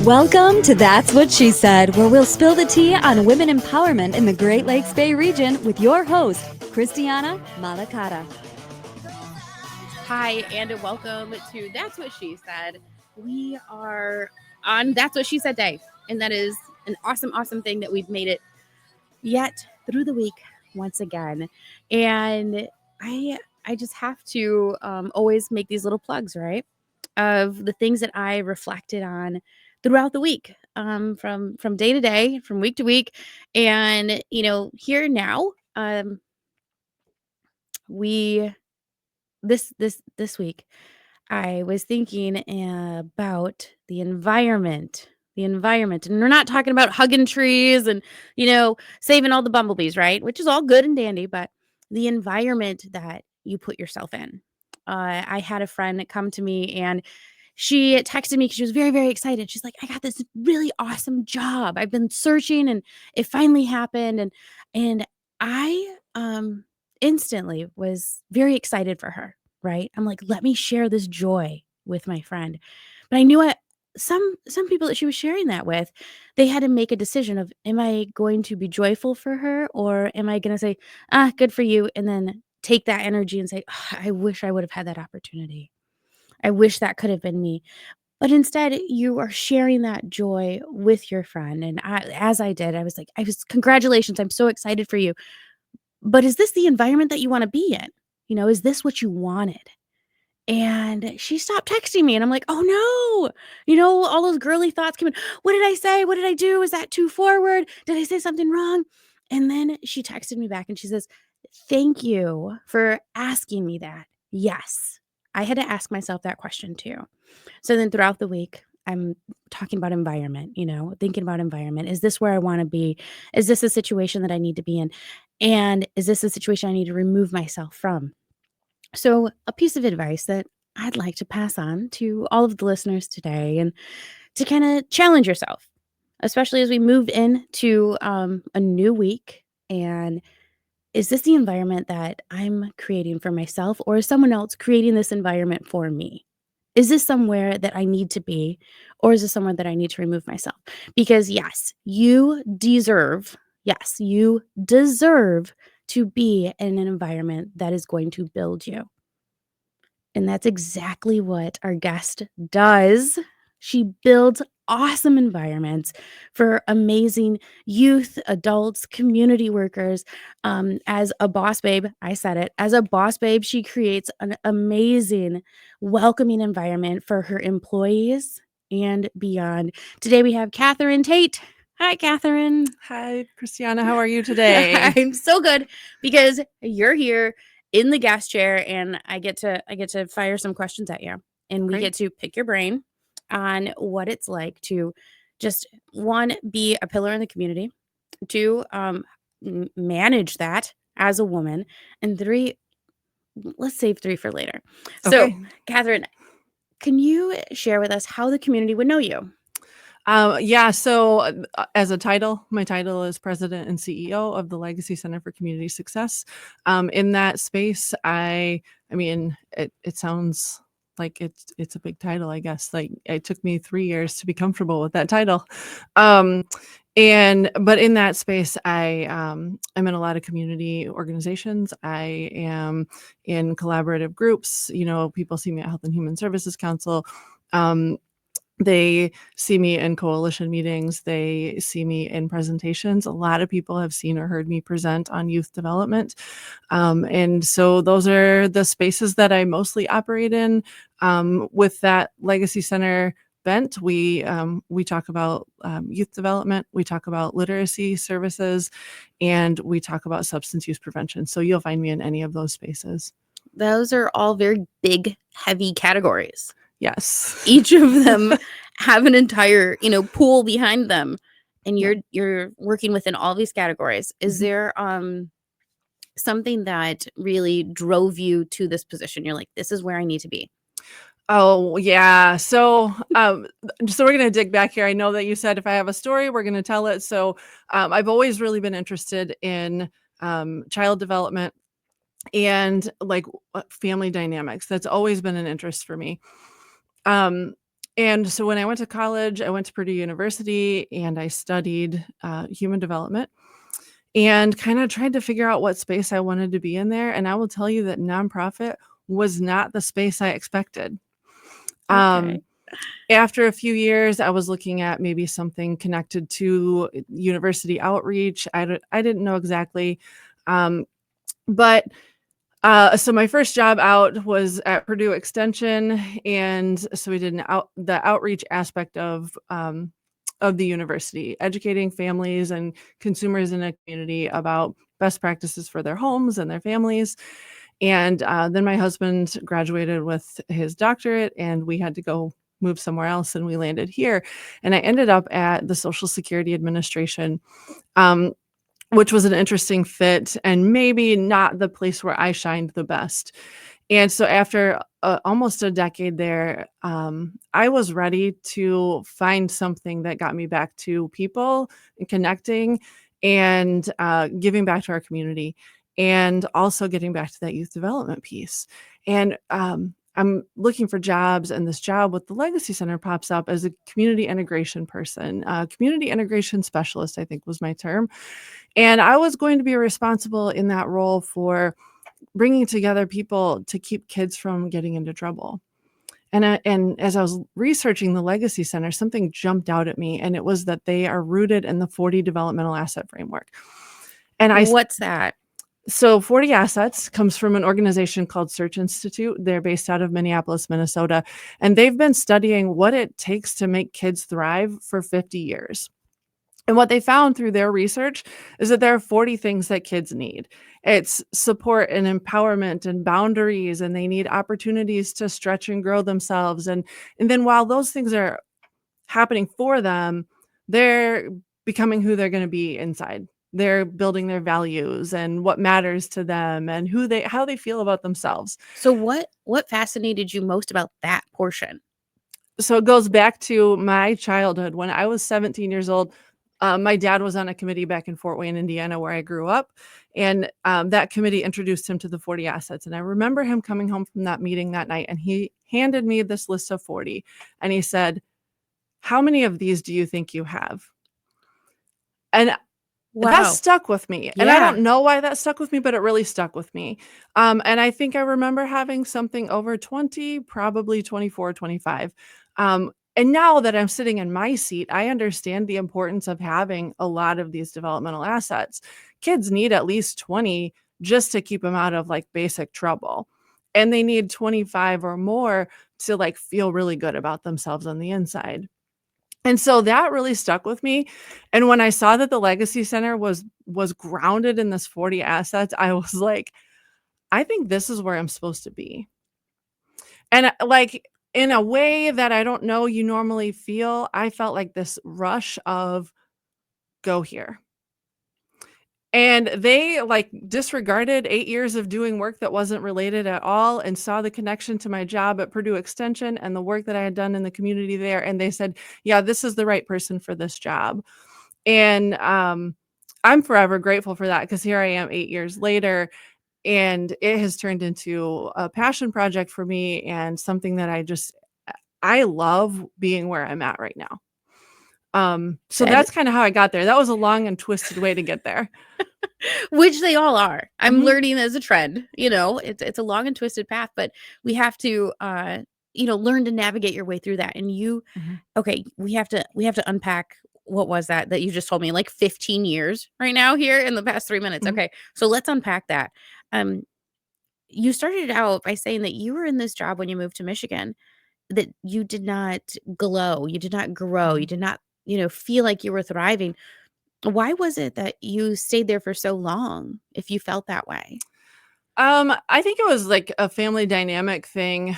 Welcome to That's What She Said, where we'll spill the tea on women empowerment in the Great Lakes Bay region with your host, Christiana Malacara. Hi, and welcome to That's What She Said. We are on That's What She Said Day, and that is an awesome thing that we've made it yet through the week once again. And I just have to always make these little plugs, right, of the things that I reflected on throughout the week, from day to day, from week to week, and here now, we this week I was thinking about the environment. And we're not talking about hugging trees and, saving all the bumblebees, right? Which is all good and dandy, but the environment that you put yourself in. I had a friend come to me and she texted me because she was very, very excited. She's like, I got this really awesome job. I've been searching and it finally happened. And I instantly was very excited for her. Right? I'm like, let me share this joy with my friend. But I knew what some people that she was sharing that with, they had to make a decision of, am I going to be joyful for her, or am I going to say, good for you, and then take that energy and say, I wish I would have had that opportunity. I wish that could have been me. But instead, you are sharing that joy with your friend. And as I did, I was like, congratulations, I'm so excited for you. But is this the environment that you want to be in? Is this what you wanted? And she stopped texting me and I'm like, "Oh no." All those girly thoughts came in. What did I say? What did I do? Is that too forward? Did I say something wrong? And then she texted me back and she says, "Thank you for asking me that." Yes. I had to ask myself that question too. So then throughout the week, I'm talking about environment, thinking about environment. Is this where I want to be? Is this a situation that I need to be in? And is this a situation I need to remove myself from? So, a piece of advice that I'd like to pass on to all of the listeners today, and to kind of challenge yourself, especially as we move into a new week. And is this the environment that I'm creating for myself, or is someone else creating this environment for me? Is this somewhere that I need to be, or is this somewhere that I need to remove myself? Because yes, you deserve to be in an environment that is going to build you. And that's exactly what our guest does. She builds awesome environments for amazing youth, adults, community workers. As a boss babe, I said it, as a boss babe, she creates an amazing, welcoming environment for her employees and beyond. Today we have Kathryn Tate. Hi, Kathryn. Hi, Christiana. How are you today? I'm so good because you're here in the guest chair, and I get to fire some questions at you, and we get to pick your brain on what it's like to just, one, be a pillar in the community, two, manage that as a woman, and three, let's save three for later. So, Okay. Kathryn, can you share with us how the community would know you? So as a title, my title is President and CEO of the Legacy Center for Community Success. In that space, I mean, it sounds like it's a big title, I guess. Like, it took me 3 years to be comfortable with that title. But in that space, I'm in a lot of community organizations. I am in collaborative groups. People see me at Health and Human Services Council. They see me in coalition meetings. They see me in presentations. A lot of people have seen or heard me present on youth development. And so those are the spaces that I mostly operate in. With that Legacy Center bent, we talk about youth development, we talk about literacy services, and we talk about substance use prevention. So you'll find me in any of those spaces. Those are all very big, heavy categories. Yes. Each of them have an entire, pool behind them, and you're working within all these categories. Is there something that really drove you to this position? You're like, this is where I need to be. Oh, yeah. So we're going to dig back here. I know that you said if I have a story, we're going to tell it. So I've always really been interested in child development and like family dynamics. That's always been an interest for me. And so when I went to college, I went to Purdue University and I studied human development and kind of tried to figure out what space I wanted to be in there. And I will tell you that nonprofit was not the space I expected. Okay. After a few years, I was looking at maybe something connected to university outreach. I didn't know exactly. But so my first job out was at Purdue Extension, and so we did the outreach aspect of the university, educating families and consumers in a community about best practices for their homes and their families. And then my husband graduated with his doctorate, and we had to go move somewhere else, and we landed here. And I ended up at the Social Security Administration. Which was an interesting fit and maybe not the place where I shined the best. And so after almost a decade there, I was ready to find something that got me back to people and connecting and giving back to our community and also getting back to that youth development piece. And I'm looking for jobs, and this job with the Legacy Center pops up as a community integration person, community integration specialist, I think was my term. And I was going to be responsible in that role for bringing together people to keep kids from getting into trouble. And as I was researching the Legacy Center, something jumped out at me, and it was that they are rooted in the 40 developmental asset framework. And What's that? So 40 Assets comes from an organization called Search Institute. They're based out of Minneapolis, Minnesota, and they've been studying what it takes to make kids thrive for 50 years. And what they found through their research is that there are 40 things that kids need. It's support and empowerment and boundaries, and they need opportunities to stretch and grow themselves. And then while those things are happening for them, they're becoming who they're going to be inside. They're building their values and what matters to them and how they feel about themselves. So what fascinated you most about that portion? So it goes back to my childhood. When I was 17 years old, my dad was on a committee back in Fort Wayne, Indiana, where I grew up. And that committee introduced him to the 40 assets. And I remember him coming home from that meeting that night, and he handed me this list of 40. And he said, "How many of these do you think you have?" And that stuck with me. And I Yeah. don't know why that stuck with me, but it really stuck with me. And I think I remember having something over 20, probably 24, 25. And now that I'm sitting in my seat, I understand the importance of having a lot of these developmental assets. Kids need at least 20 just to keep them out of like basic trouble. And they need 25 or more to like feel really good about themselves on the inside. And so that really stuck with me. And when I saw that the Legacy Center was grounded in this 40 assets, I was like, I think this is where I'm supposed to be. And like in a way that I don't know you normally feel, I felt like this rush of go here. And they like disregarded 8 years of doing work that wasn't related at all and saw the connection to my job at Purdue Extension and the work that I had done in the community there. And they said, yeah, this is the right person for this job. And I'm forever grateful for that, because here I am 8 years later, and it has turned into a passion project for me and something that I love being where I'm at right now. So That- that's kind of how I got there. That was a long and twisted way to get there. Which they all are. I'm Mhm. learning as a trend, it's a long and twisted path, but we have to learn to navigate your way through that. And okay, we have to unpack what was that you just told me, like 15 years right now here in the past 3 minutes. Mhm. Okay. So let's unpack that. You started out by saying that you were in this job when you moved to Michigan, that you did not glow, you did not grow, you Mhm. did not, feel like you were thriving. Why was it that you stayed there for so long if you felt that way? I think it was like a family dynamic thing.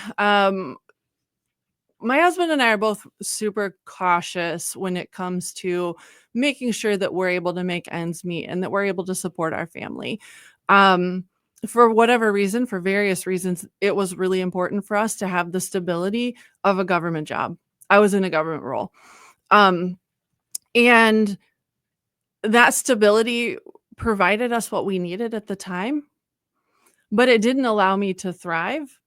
My husband and I are both super cautious when it comes to making sure that we're able to make ends meet and that we're able to support our family. Um, for whatever reason, for various reasons, it was really important for us to have the stability of a government job. I was in a government role. Um, and that stability provided us what we needed at the time, but it didn't allow me to thrive.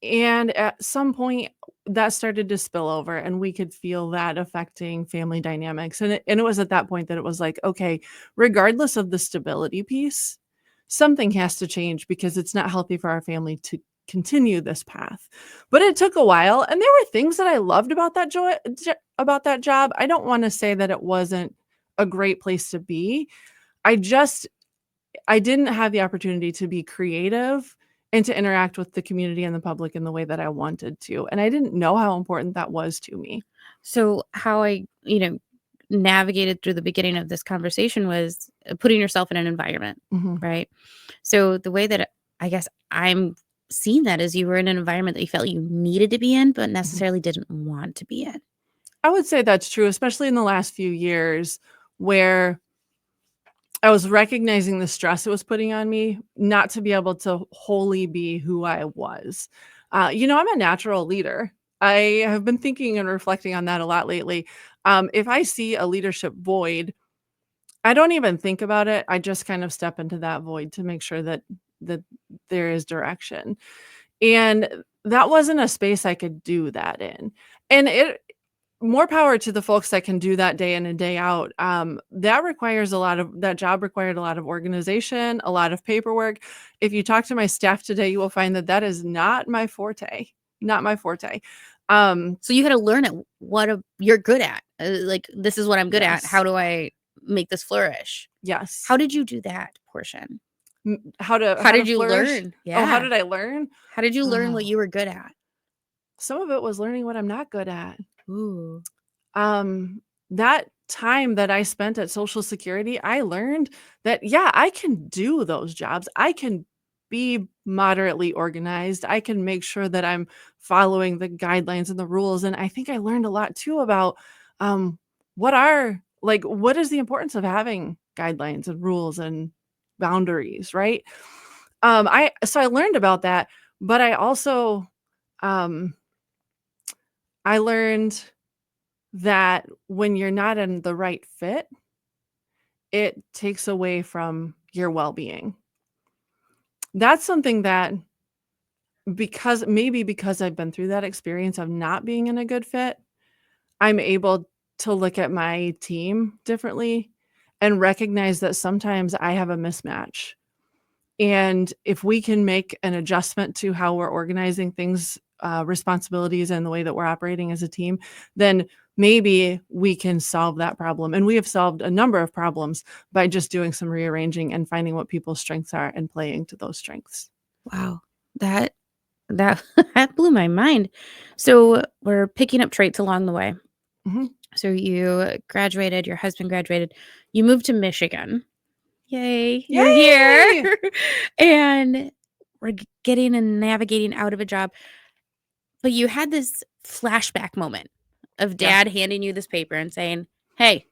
And at some point, that started to spill over, and we could feel that affecting family dynamics. And it was at that point that it was like, okay, regardless of the stability piece, something has to change because it's not healthy for our family to continue this path. But it took a while, and there were things that I loved about about that job. I don't want to say that it wasn't a great place to be. I just I didn't have the opportunity to be creative and to interact with the community and the public in the way that I wanted to, and I didn't know how important that was to me. So how I, navigated through the beginning of this conversation was putting yourself in an environment, Mhm. right? So the way that I guess I'm seeing that is you were in an environment that you felt you needed to be in, but Mhm. necessarily didn't want to be in. I would say that's true, especially in the last few years where I was recognizing the stress it was putting on me not to be able to wholly be who I was. I'm a natural leader. I have been thinking and reflecting on that a lot lately. If I see a leadership void, I don't even think about it. I just kind of step into that void to make sure that there is direction. And that wasn't a space I could do that in. And it more power to the folks that can do that day in and day out. That job required a lot of organization, a lot of paperwork. If you talk to my staff today, you will find that that is not my forte, not my forte. So you had to learn it you're good at. Like this is what I'm good at. How Yes, do I make this flourish? How yes. did you do that portion? How to How how to did you flourish? learn? Oh, how Yeah. did I learn? How did you learn what Oh, you were good at? some of it was learning what I'm not good at. Ooh. Um, that time that I spent at Social Security, I learned that, yeah, I can do those jobs. I can be moderately organized. I can make sure that I'm following the guidelines and the rules. And I think I learned a lot too about um, what is the importance of having guidelines and rules and boundaries, right? I learned about that, but um, I learned that when you're not in the right fit, it takes away from your well-being. That's something that because I've been through that experience of not being in a good fit, I'm able to look at my team differently and recognize that sometimes I have a mismatch. And if we can make an adjustment to how we're organizing things, responsibilities, and the way that we're operating as a team, then maybe we can solve that problem. And we have solved a number of problems by just doing some rearranging and finding what people's strengths are and playing to those strengths. Wow. That that that blew my mind. So we're picking up traits along the way. Mhm. So you graduated, your husband graduated, you moved to Michigan. Yay, you're here. Yay! And we're getting and navigating out of a job. But you had this flashback moment of Yeah. dad handing you this paper and saying, "Hey,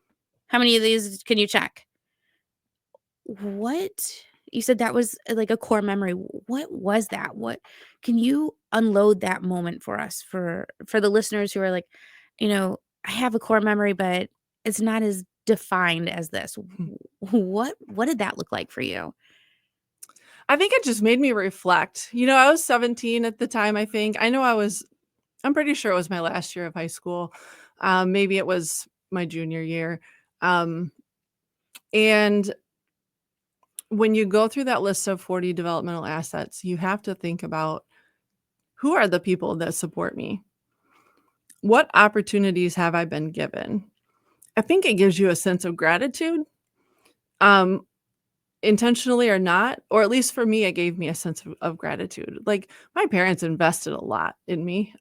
how many of these can you check?" What you said that was like a core memory. What was that? What can you unload that moment for us for the listeners who are like, I have a core memory, but it's not as defined as this. What did that look like for you? I think it just made me reflect. I was 17 at the time, I think. I'm pretty sure it was my last year of high school. Maybe it was my junior year. Um, and when you go through that list of 40 developmental assets, you have to think about who are the people that support me? What opportunities have I been given? I think it gives you a sense of gratitude, um, intentionally or not, or at least for me, it gave me a sense of gratitude. Like my parents invested a lot in me.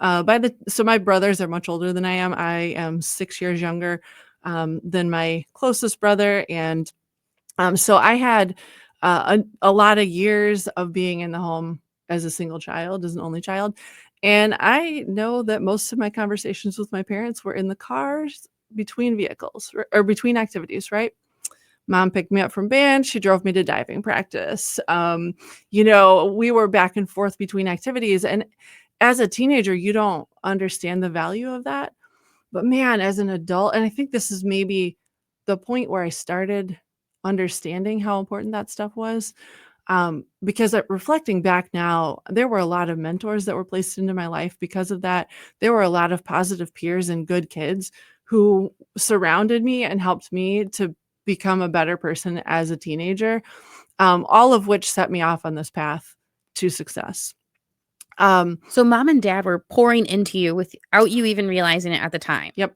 So my brothers are much older than I am. I am 6 years younger than my closest brother, and so I had a lot of years of being in the home as a single child, as an only child. And I know that most of my conversations with my parents were in the cars between vehicles or between activities, right? Mom picked me up from band. She drove me to diving practice. We were back and forth between activities. And as a teenager, you don't understand the value of that. But man, as an adult, and I think this is maybe the point where I started understanding how important that stuff was. Because reflecting back now, there were a lot of mentors that were placed into my life because of that. There were a lot of positive peers and good kids who surrounded me and helped me to become a better person as a teenager, all of which set me off on this path to success. So mom and dad were pouring into you without you even realizing it at the time. Yep.